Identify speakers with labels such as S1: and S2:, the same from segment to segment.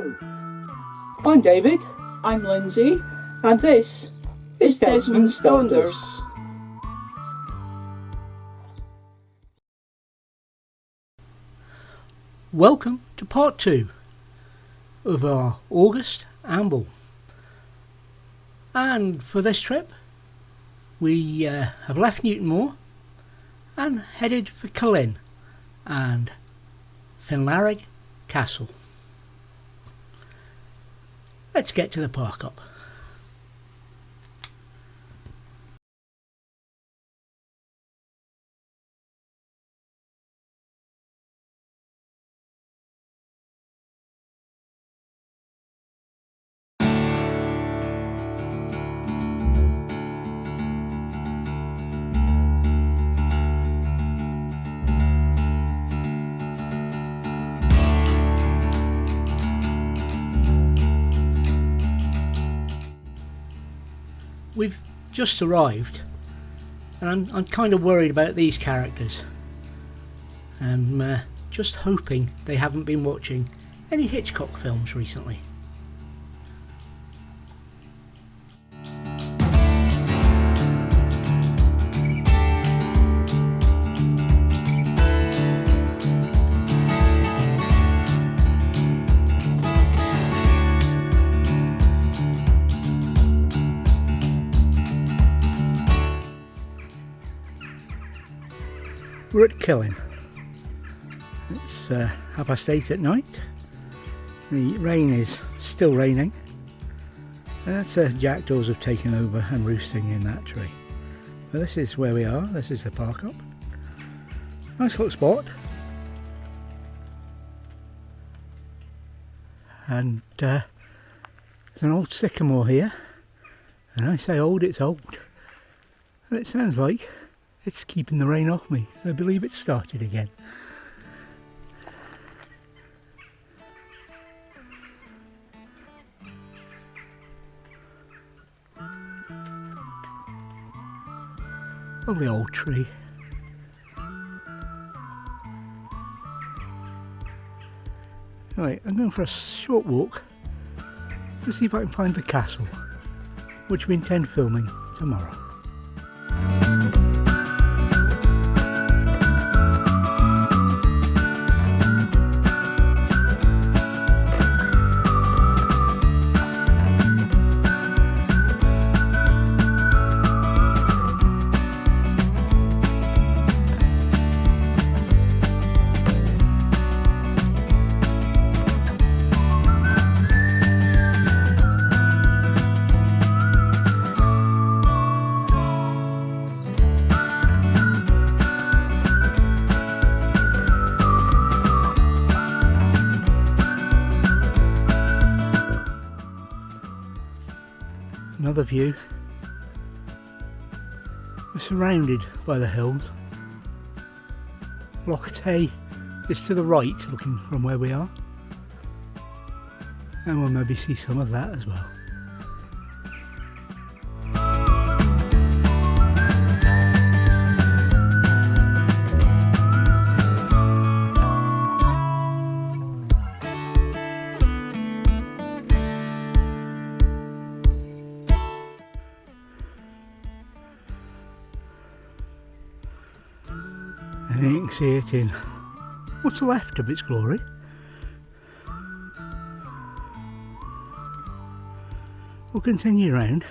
S1: Hello. I'm David.
S2: I'm Lindsay.
S1: And this is Desmond's Daughters.
S3: Welcome to part 2 of our August Amble. And for this trip we have left Newtonmore and headed for Killin and Finlarig Castle. Let's get to the park up. We've just arrived and I'm kind of worried about these characters. I'm just hoping they haven't been watching any Hitchcock films recently. We're at Killin. It's 8:30 at night. The rain is still raining. That's jackdaws have taken over and roosting in that tree. But this is where we are. This is the park up. Nice little spot. And there's an old sycamore here. And I say old, it's old. And it sounds like it's keeping the rain off me, so I believe it started again. Lovely old tree. Right, I'm going for a short walk to see if I can find the castle, which we intend filming tomorrow. Another view. We're surrounded by the hills. Loch Tay is to the right, looking from where we are, and we'll maybe see some of that as well. And you can see it in what's left of its glory. We'll continue round.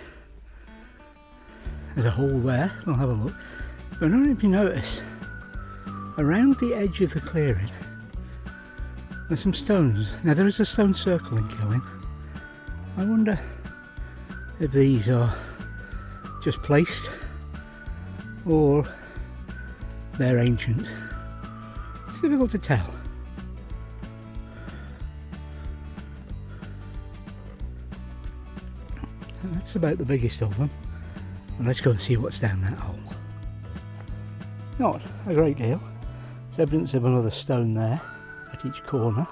S3: There's a hole there, we'll have a look. But I don't know if you notice, around the edge of the clearing there's some stones. Now there is a stone circle in Killin. I wonder if these are just placed or they're ancient. It's difficult to tell. That's about the biggest of them. And let's go and see what's down that hole. Not a great deal. There's evidence of another stone there at each corner.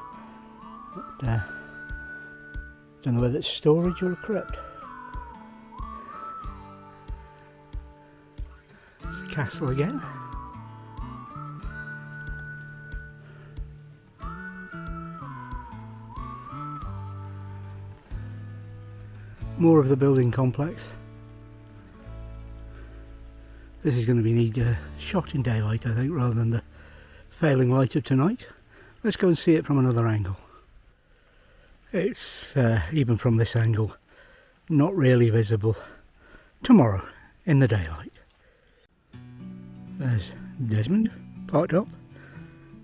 S3: But don't know whether it's storage or a crypt. It's the castle again. more of the building complex. This is going to be need shot in daylight, I think, rather than the failing light of tonight. Let's go and see it from another angle. It's, even from this angle, not really visible tomorrow in the daylight. There's Desmond parked up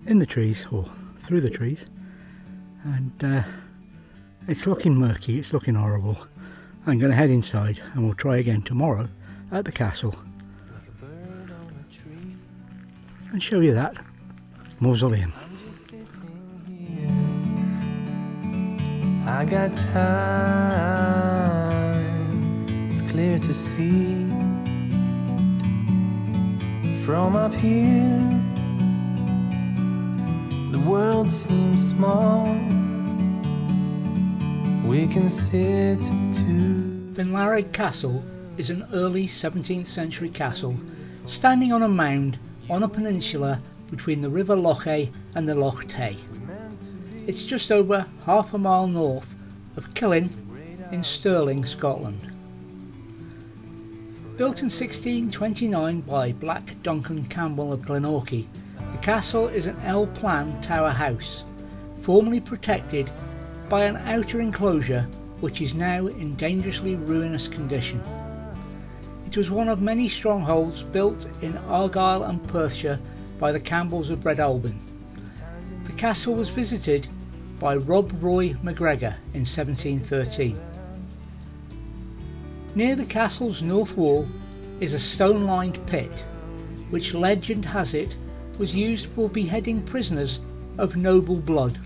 S3: in the trees, or through the trees, and it's looking murky, it's looking horrible. I'm going to head inside and we'll try again tomorrow at the castle and show you that mausoleum.
S2: I got time, it's clear to see from up here. The world seems small, we can sit too.
S3: Finlarig Castle is an early 17th century castle standing on a mound on a peninsula between the River Loche and the Loch Tay. It's just over half a mile north of Killin in Stirling, Scotland. Built in 1629 by Black Duncan Campbell of Glenorchy, the castle is an L-plan tower house, formerly protected by an outer enclosure which is now in dangerously ruinous condition. It was one of many strongholds built in Argyll and Perthshire by the Campbells of Breadalbane. The castle was visited by Rob Roy MacGregor in 1713. Near the castle's north wall is a stone-lined pit, which legend has it was used for beheading prisoners of noble blood.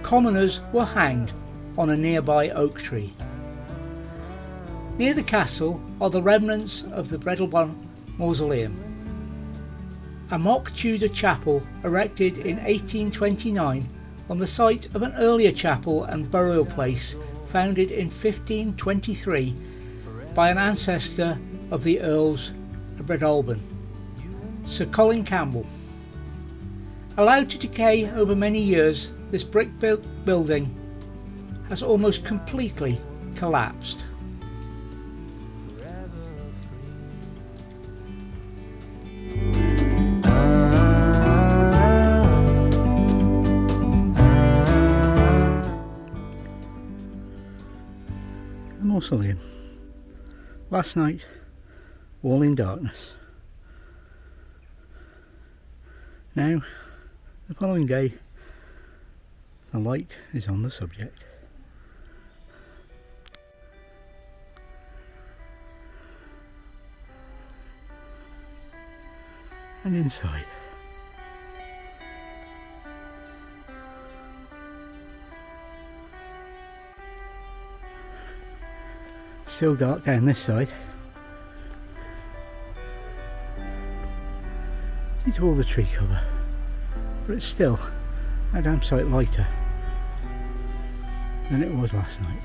S3: Commoners were hanged on a nearby oak tree. Near the castle are the remnants of the Breadalbane Mausoleum, a mock Tudor chapel erected in 1829 on the site of an earlier chapel and burial place founded in 1523 by an ancestor of the Earls of Breadalbane, Sir Colin Campbell. Allowed to decay over many years, this brick-built building has almost completely collapsed. The mausoleum. Last night, all in darkness. Now, the following day, the light is on the subject. And inside. Still dark down this side. Due to all the tree cover, but it's still a damn sight lighter than it was last night.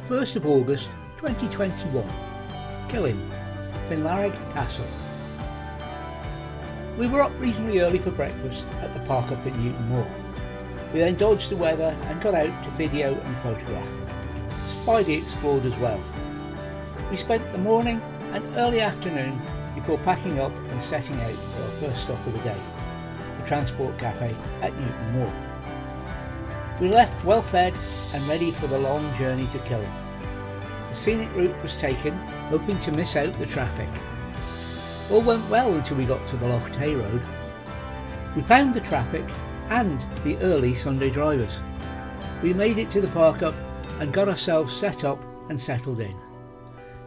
S3: First of August 2021, Killin, Finlarig Castle. We were up reasonably early for breakfast at the park up at Newton Moor. We then dodged the weather and got out to video and photograph. Spidey explored as well. We spent the morning and early afternoon before packing up and setting out for our first stop of the day, the Transport Cafe at Newton Moor. We left well fed and ready for the long journey to Killin. The scenic route was taken, hoping to miss out the traffic. All went well until we got to the Loch Tay Road. We found the traffic and the early Sunday drivers. We made it to the park up and got ourselves set up and settled in.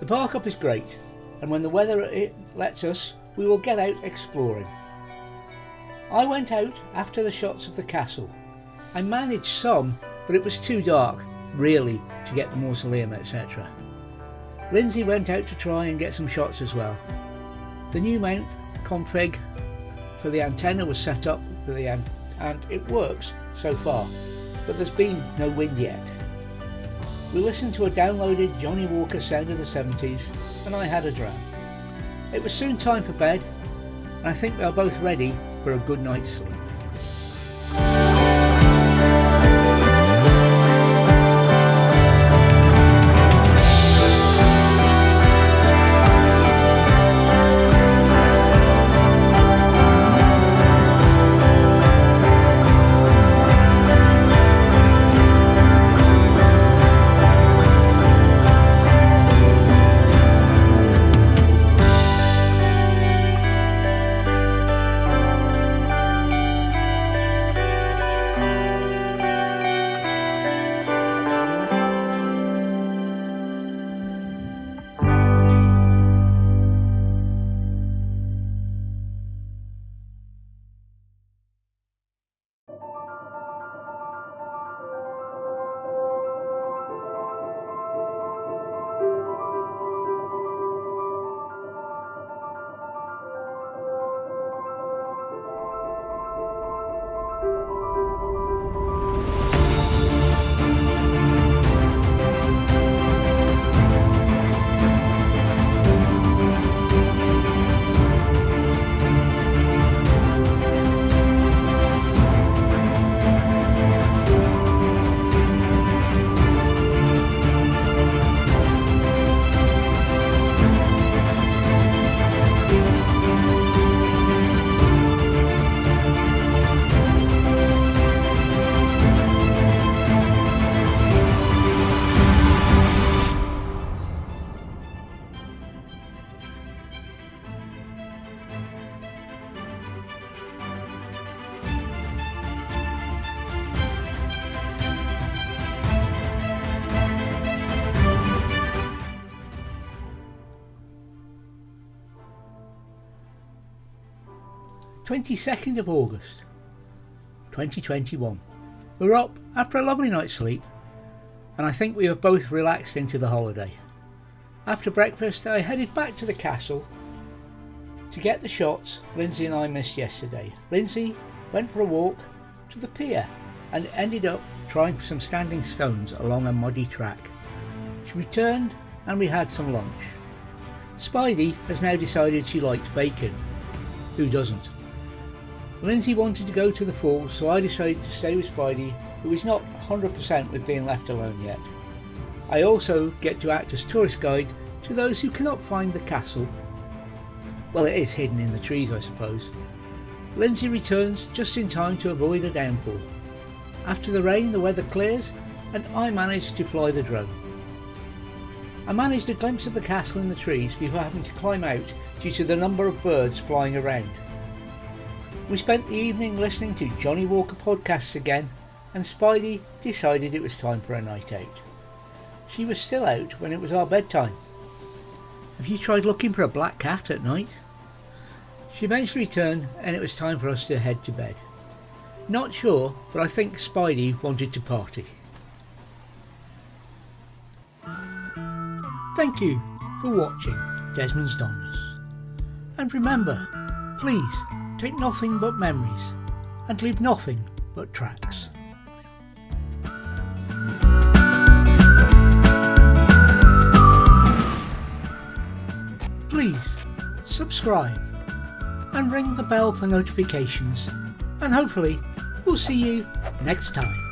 S3: The park up is great, and when the weather lets us, we will get out exploring. I went out after the shots of the castle. I managed some, but it was too dark, really, to get the mausoleum, etc. Lindsay went out to try and get some shots as well. The new mount config for the antenna was set up for and it works so far, but there's been no wind yet. We listened to a downloaded Johnny Walker Sound of the 70s, and I had a dram. It was soon time for bed, and I think we are both ready for a good night's sleep. "22nd of August 2021. We're up after a lovely night's sleep, and I think we have both relaxed into the holiday. After breakfast I headed back to the castle to get the shots Lindsay and I missed yesterday. Lindsay went for a walk to the pier and ended up trying some standing stones along a muddy track. She returned and we had some lunch. Spidey has now decided she likes bacon. Who doesn't? Lindsay wanted to go to the falls, so I decided to stay with Spidey, who is not 100% with being left alone yet. I also get to act as tourist guide to those who cannot find the castle. Well, it is hidden in the trees, I suppose. Lindsay returns just in time to avoid a downpour. After the rain, the weather clears, and I manage to fly the drone. I managed a glimpse of the castle in the trees before having to climb out due to the number of birds flying around. We spent the evening listening to Johnny Walker podcasts again, and Spidey decided it was time for a night out. She was still out when it was our bedtime. Have you tried looking for a black cat at night? She eventually returned and it was time for us to head to bed. Not sure, but I think Spidey wanted to party. Thank you for watching Desmond's Donders. And remember, please take nothing but memories and leave nothing but tracks. Please subscribe and ring the bell for notifications, and hopefully we'll see you next time.